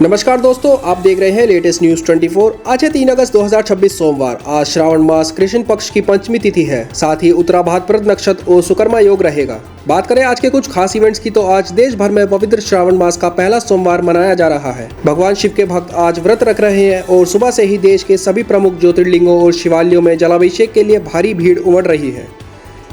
नमस्कार दोस्तों, आप देख रहे हैं लेटेस्ट न्यूज 24। आज है 3 अगस्त 2026 सोमवार। आज श्रावण मास कृष्ण पक्ष की पंचमी तिथि है। साथ ही उत्तरा भाद्रपद नक्षत्र और सुकर्मा योग रहेगा। बात करें आज के कुछ खास इवेंट्स की तो आज देश भर में पवित्र श्रावण मास का पहला सोमवार मनाया जा रहा है। भगवान शिव के भक्त आज व्रत रख रहे हैं और सुबह से ही देश के सभी प्रमुख ज्योतिर्लिंगों और शिवालयों में जलाभिषेक के लिए भारी भीड़ उमड़ रही है।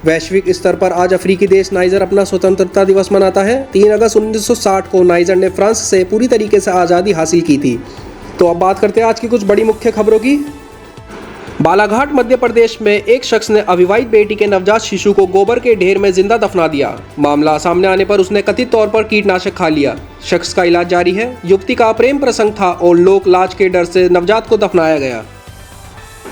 वैश्विक स्तर पर आज अफ्रीकी देश नाइजर अपना स्वतंत्रता दिवस मनाता है। 3 अगस्त 1960 को नाइजर ने फ्रांस से पूरी तरीके से आज़ादी हासिल की थी। तो अब बात करते हैं आज की कुछ बड़ी मुख्य खबरों की। बालाघाट मध्य प्रदेश में एक शख्स ने अविवाहित बेटी के नवजात शिशु को गोबर के ढेर में जिंदा दफना दिया। मामला सामने आने पर उसने कथित तौर पर कीटनाशक खा लिया। शख्स का इलाज जारी है। युवती का प्रेम प्रसंग था और लोक लाज के डर से नवजात को दफनाया गया।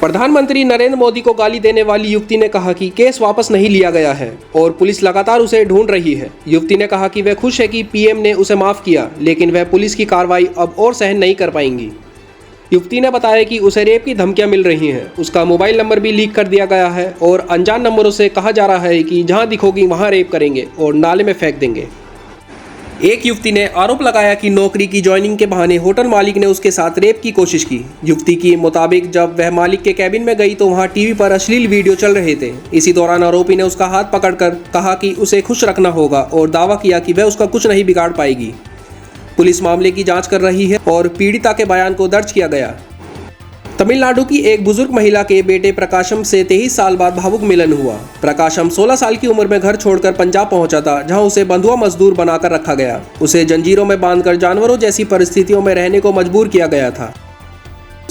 प्रधानमंत्री नरेंद्र मोदी को गाली देने वाली युवती ने कहा कि केस वापस नहीं लिया गया है और पुलिस लगातार उसे ढूंढ रही है। युवती ने कहा कि वह खुश है कि पीएम ने उसे माफ किया, लेकिन वह पुलिस की कार्रवाई अब और सहन नहीं कर पाएंगी। युवती ने बताया कि उसे रेप की धमकियां मिल रही हैं। उसका मोबाइल नंबर भी लीक कर दिया गया है और अनजान नंबरों से कहा जा रहा है कि जहां दिखोगी वहां रेप करेंगे और नाले में फेंक देंगे। एक युवती ने आरोप लगाया कि नौकरी की ज्वाइनिंग के बहाने होटल मालिक ने उसके साथ रेप की कोशिश की। युवती के मुताबिक जब वह मालिक के कैबिन में गई तो वहां टीवी पर अश्लील वीडियो चल रहे थे। इसी दौरान आरोपी ने उसका हाथ पकड़कर कहा कि उसे खुश रखना होगा और दावा किया कि वह उसका कुछ नहीं बिगाड़ पाएगी। पुलिस मामले की जाँच कर रही है और पीड़िता के बयान को दर्ज किया गया। तमिलनाडु की एक बुजुर्ग महिला के बेटे प्रकाशम से 23 साल बाद भावुक मिलन हुआ। प्रकाशम 16 साल की उम्र में घर छोड़कर पंजाब पहुंचा था, जहां उसे बंधुआ मजदूर बनाकर रखा गया। उसे जंजीरों में बांधकर जानवरों जैसी परिस्थितियों में रहने को मजबूर किया गया था।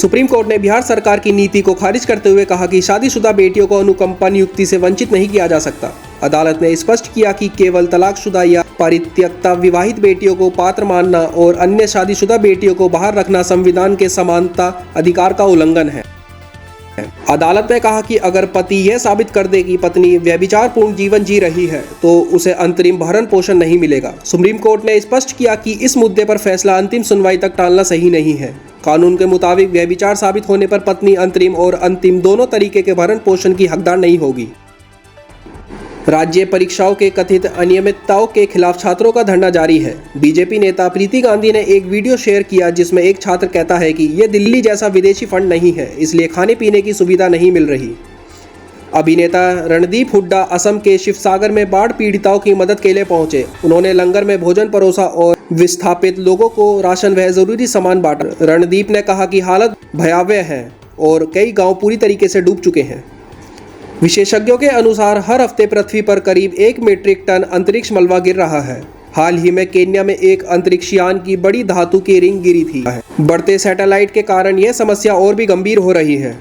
सुप्रीम कोर्ट ने बिहार सरकार की नीति को खारिज करते हुए कहा कि शादीशुदा बेटियों को अनुकंपा नियुक्ति से वंचित नहीं किया जा सकता। अदालत ने स्पष्ट किया कि केवल तलाकशुदा या परित्यक्ता विवाहित बेटियों को पात्र मानना और अन्य शादीशुदा बेटियों को बाहर रखना संविधान के समानता अधिकार का उल्लंघन है। अदालत ने कहा कि अगर पति यह साबित कर दे कि पत्नी व्यभिचारपूर्ण जीवन जी रही है तो उसे अंतरिम भरण पोषण नहीं मिलेगा। सुप्रीम कोर्ट ने स्पष्ट किया कि इस मुद्दे पर फैसला अंतिम सुनवाई तक टालना सही नहीं है। कानून के मुताबिक व्यभिचार साबित होने पर पत्नी अंतरिम और अंतिम दोनों तरीके के भरण पोषण की हकदार नहीं होगी। राज्य परीक्षाओं के कथित अनियमितताओं के खिलाफ छात्रों का धरना जारी है। बीजेपी नेता प्रीति गांधी ने एक वीडियो शेयर किया जिसमें एक छात्र कहता है कि यह दिल्ली जैसा विदेशी फंड नहीं है, इसलिए खाने पीने की सुविधा नहीं मिल रही। अभिनेता रणदीप हुड्डा असम के शिवसागर में बाढ़ पीड़िताओं की मदद के लिए पहुंचे। उन्होंने लंगर में भोजन परोसा और विस्थापित लोगों को राशन व जरूरी सामान बांटा। रणदीप ने कहा कि हालत भयावह है और कई गांव पूरी तरीके से डूब चुके हैं। विशेषज्ञों के अनुसार हर हफ्ते पृथ्वी पर करीब 1 मीट्रिक टन अंतरिक्ष मलबा गिर रहा है। हाल ही में केन्या में एक अंतरिक्षयान की बड़ी धातु की रिंग गिरी थी। बढ़ते सैटेलाइट के कारण यह समस्या और भी गंभीर हो रही है।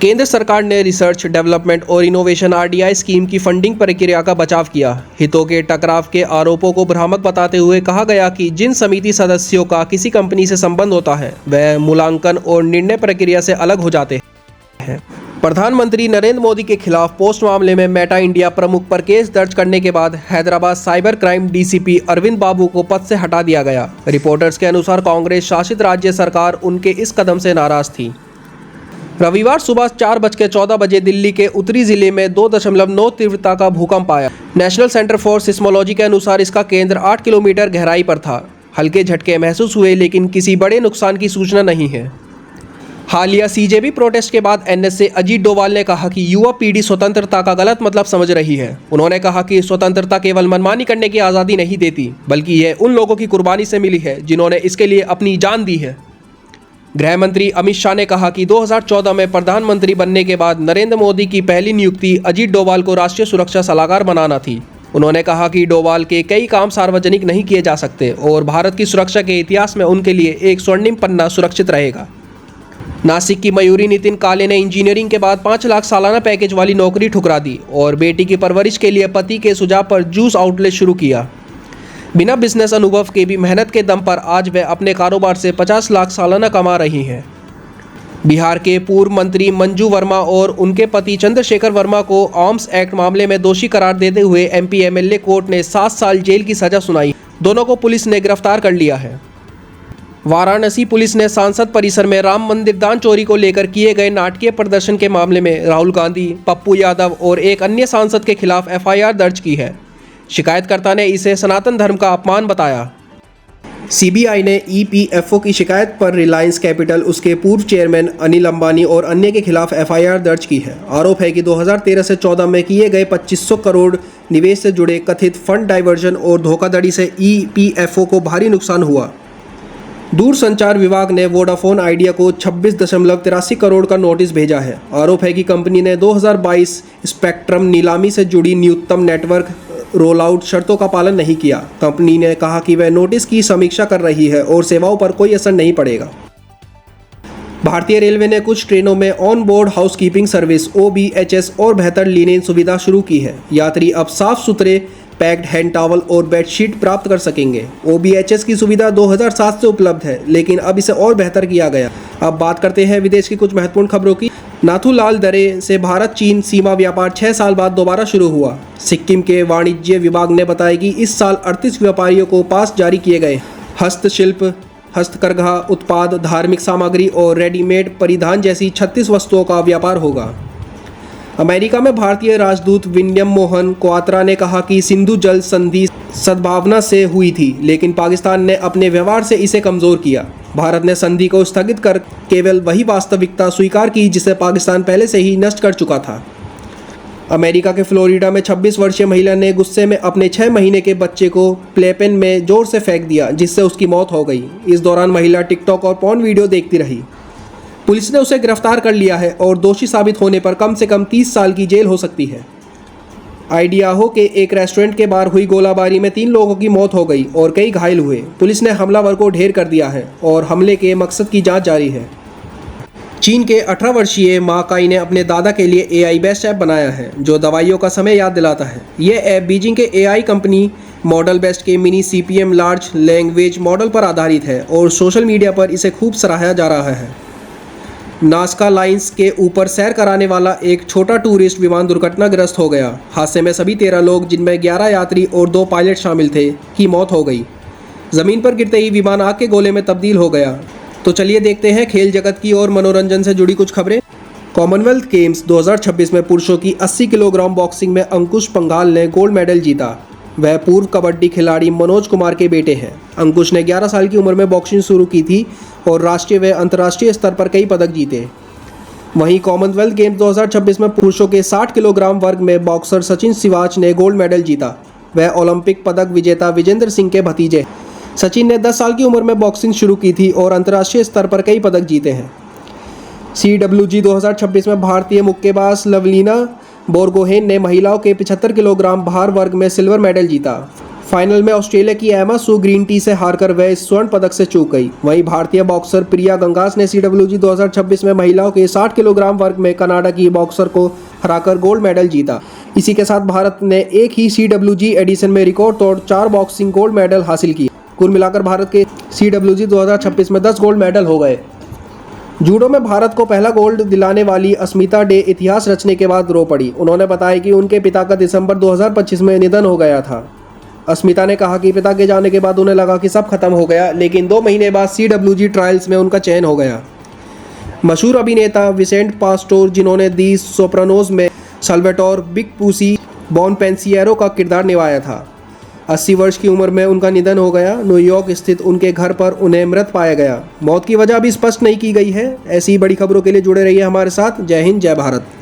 केंद्र सरकार ने रिसर्च डेवलपमेंट और इनोवेशन RDI स्कीम की फंडिंग प्रक्रिया का बचाव किया। हितों के टकराव के आरोपों को भ्रामक बताते हुए कहा गया कि जिन समिति सदस्यों का किसी कंपनी से संबंध होता है वह मूल्यांकन और निर्णय प्रक्रिया से अलग हो जाते हैं। प्रधानमंत्री नरेंद्र मोदी के खिलाफ पोस्ट मामले में मेटा इंडिया प्रमुख पर केस दर्ज करने के बाद Hyderabad cyber crime DCP Arvind Babu को पद से हटा दिया गया। रिपोर्टर्स के अनुसार कांग्रेस शासित राज्य सरकार उनके इस कदम से नाराज थी। रविवार सुबह 4:14 बजे दिल्ली के उत्तरी जिले में 2.9 तीव्रता का भूकंप आया। नेशनल सेंटर फॉर सिस्मोलॉजी के अनुसार इसका केंद्र 8 किलोमीटर गहराई पर था। हल्के झटके महसूस हुए, लेकिन किसी बड़े नुकसान की सूचना नहीं है। हालिया CJP प्रोटेस्ट के बाद NSA अजीत डोवाल ने कहा कि युवा पीढ़ी स्वतंत्रता का गलत मतलब समझ रही है। उन्होंने कहा कि स्वतंत्रता केवल मनमानी करने की आज़ादी नहीं देती, बल्कि यह उन लोगों की कुर्बानी से मिली है जिन्होंने इसके लिए अपनी जान दी है। गृह मंत्री अमित शाह ने कहा कि 2014 में प्रधानमंत्री बनने के बाद नरेंद्र मोदी की पहली नियुक्ति अजीत डोवाल को राष्ट्रीय सुरक्षा सलाहकार बनाना थी। उन्होंने कहा कि डोवाल के कई काम सार्वजनिक नहीं किए जा सकते और भारत की सुरक्षा के इतिहास में उनके लिए एक स्वर्णिम पन्ना सुरक्षित रहेगा। नासिक की मयूरी नितिन काले ने इंजीनियरिंग के बाद 5 लाख सालाना पैकेज वाली नौकरी ठुकरा दी और बेटी की परवरिश के लिए पति के सुझाव पर जूस आउटलेट शुरू किया। बिना बिजनेस अनुभव के भी मेहनत के दम पर आज वह अपने कारोबार से 50 लाख सालाना कमा रही हैं। बिहार के पूर्व मंत्री मंजू वर्मा और उनके पति चंद्रशेखर वर्मा को आर्म्स एक्ट मामले में दोषी करार देते हुए MP MLA कोर्ट ने 7 साल जेल की सजा सुनाई। दोनों को पुलिस ने गिरफ्तार कर लिया है। वाराणसी पुलिस ने सांसद परिसर में राम मंदिर दान चोरी को लेकर किए गए नाटकीय प्रदर्शन के मामले में राहुल गांधी, पप्पू यादव और एक अन्य सांसद के खिलाफ FIR दर्ज की है। शिकायतकर्ता ने इसे सनातन धर्म का अपमान बताया। सीबीआई ने ईपीएफओ की शिकायत पर रिलायंस कैपिटल, उसके पूर्व चेयरमैन अनिल अंबानी और अन्य के खिलाफ एफआईआर दर्ज की है। आरोप है कि 2013 से 14 में किए गए 2500 करोड़ निवेश से जुड़े कथित फंड डाइवर्जन और धोखाधड़ी से ईपीएफओ को भारी नुकसान हुआ। दूरसंचार विभाग ने वोडाफोन आइडिया को 26.83 करोड़ का नोटिस भेजा है। आरोप है कि कंपनी ने 2022 स्पेक्ट्रम नीलामी से जुड़ी न्यूनतम नेटवर्क रोलआउट शर्तों का पालन नहीं किया। कंपनी ने कहा कि वह नोटिस की समीक्षा कर रही है और सेवाओं पर कोई असर नहीं पड़ेगा। भारतीय रेलवे ने कुछ ट्रेनों में on board housekeeping service OBHS और बेहतर लिनेन सुविधा शुरू की है। यात्री अब साफ सुथरे पैक्ड हैंड टॉवल और बेडशीट प्राप्त कर सकेंगे। OBHS की सुविधा 2007 से उपलब्ध है, लेकिन अब इसे और बेहतर किया गया। अब बात करते हैं विदेश की कुछ महत्वपूर्ण खबरों की। नाथुलाल दर्रे से भारत चीन सीमा व्यापार 6 साल बाद दोबारा शुरू हुआ। सिक्किम के वाणिज्य विभाग ने बताया कि इस साल 38 व्यापारियों को पास जारी किए गए। हस्तशिल्प, हस्तकरघा उत्पाद, धार्मिक सामग्री और रेडीमेड परिधान जैसी 36 वस्तुओं का व्यापार होगा। अमेरिका में भारतीय राजदूत विलियम मोहन क्वात्रा ने कहा कि सिंधु जल संधि सद्भावना से हुई थी, लेकिन पाकिस्तान ने अपने व्यवहार से इसे कमज़ोर किया। भारत ने संधि को स्थगित कर केवल वही वास्तविकता स्वीकार की जिसे पाकिस्तान पहले से ही नष्ट कर चुका था। अमेरिका के फ्लोरिडा में 26 वर्षीय महिला ने गुस्से में अपने 6 महीने के बच्चे को प्लेपेन में जोर से फेंक दिया, जिससे उसकी मौत हो गई। इस दौरान महिला टिकटॉक और पॉर्न वीडियो देखती रही। पुलिस ने उसे गिरफ्तार कर लिया है और दोषी साबित होने पर कम से कम 30 साल की जेल हो सकती है। आइडियाहो के एक रेस्टोरेंट के बाहर हुई गोलाबारी में 3 लोगों की मौत हो गई और कई घायल हुए। पुलिस ने हमलावर को ढेर कर दिया है और हमले के मकसद की जांच जारी है। चीन के 18 वर्षीय मा काई ने अपने दादा के लिए AI बेस्ट ऐप बनाया है, जो दवाइयों का समय याद दिलाता है। यह ऐप बीजिंग के AI कंपनी मॉडल बेस्ट के mini CPM large language model पर आधारित है और सोशल मीडिया पर इसे खूब सराहा जा रहा है। नाजका लाइन्स के ऊपर सैर कराने वाला एक छोटा टूरिस्ट विमान दुर्घटनाग्रस्त हो गया। हादसे में सभी 13 लोग, जिनमें 11 यात्री और 2 पायलट शामिल थे, की मौत हो गई। ज़मीन पर गिरते ही विमान आग के गोले में तब्दील हो गया। तो चलिए देखते हैं खेल जगत की और मनोरंजन से जुड़ी कुछ खबरें। कॉमनवेल्थ गेम्स 2026 में पुरुषों की 80 किलोग्राम बॉक्सिंग में अंकुश पंघाल ने गोल्ड मेडल जीता। वह पूर्व कबड्डी खिलाड़ी मनोज कुमार के बेटे हैं। अंकुश ने 11 साल की उम्र में बॉक्सिंग शुरू की थी और राष्ट्रीय व अंतर्राष्ट्रीय स्तर पर कई पदक जीते। वहीं कॉमनवेल्थ गेम्स 2026 में पुरुषों के 60 किलोग्राम वर्ग में बॉक्सर सचिन सिवाच ने गोल्ड मेडल जीता। वह ओलंपिक पदक विजेता विजेंद्र सिंह के भतीजे। सचिन ने 10 साल की उम्र में बॉक्सिंग शुरू की थी और अंतर्राष्ट्रीय स्तर पर कई पदक जीते हैं। CWG 2026 में भारतीय मुक्केबाज लवलीना बोरगोहेन ने महिलाओं के 75 किलोग्राम भार वर्ग में सिल्वर मेडल जीता। फाइनल में ऑस्ट्रेलिया की एमा सू ग्रीन टी से हारकर वह स्वर्ण पदक से चूक गई। वहीं भारतीय बॉक्सर प्रिया गंगास ने CWG 2026 में महिलाओं के 60 किलोग्राम वर्ग में कनाडा की बॉक्सर को हराकर गोल्ड मेडल जीता। इसी के साथ भारत ने एक ही CWG एडिशन में रिकॉर्ड तोड़ 4 बॉक्सिंग गोल्ड मेडल हासिल किए। कुल मिलाकर भारत के CWG 2026 में 10 गोल्ड मेडल हो गए। जूडो में भारत को पहला गोल्ड दिलाने वाली अस्मिता डे इतिहास रचने के बाद रो पड़ी। उन्होंने बताया कि उनके पिता का दिसंबर 2025 में निधन हो गया था। अस्मिता ने कहा कि पिता के जाने के बाद उन्हें लगा कि सब खत्म हो गया, लेकिन 2 महीने बाद CWG ट्रायल्स में उनका चयन हो गया। मशहूर अभिनेता विसेंट पास्टोर, जिन्होंने दी सोप्रानोज में साल्वाटोर बिग पूसी बोनपेंसिएरो का किरदार निभाया था, 80 वर्ष की उम्र में उनका निधन हो गया। न्यूयॉर्क स्थित उनके घर पर उन्हें मृत पाया गया। मौत की वजह अभी स्पष्ट नहीं की गई है। ऐसी बड़ी खबरों के लिए जुड़े रहिए हमारे साथ। जय हिंद, जय भारत।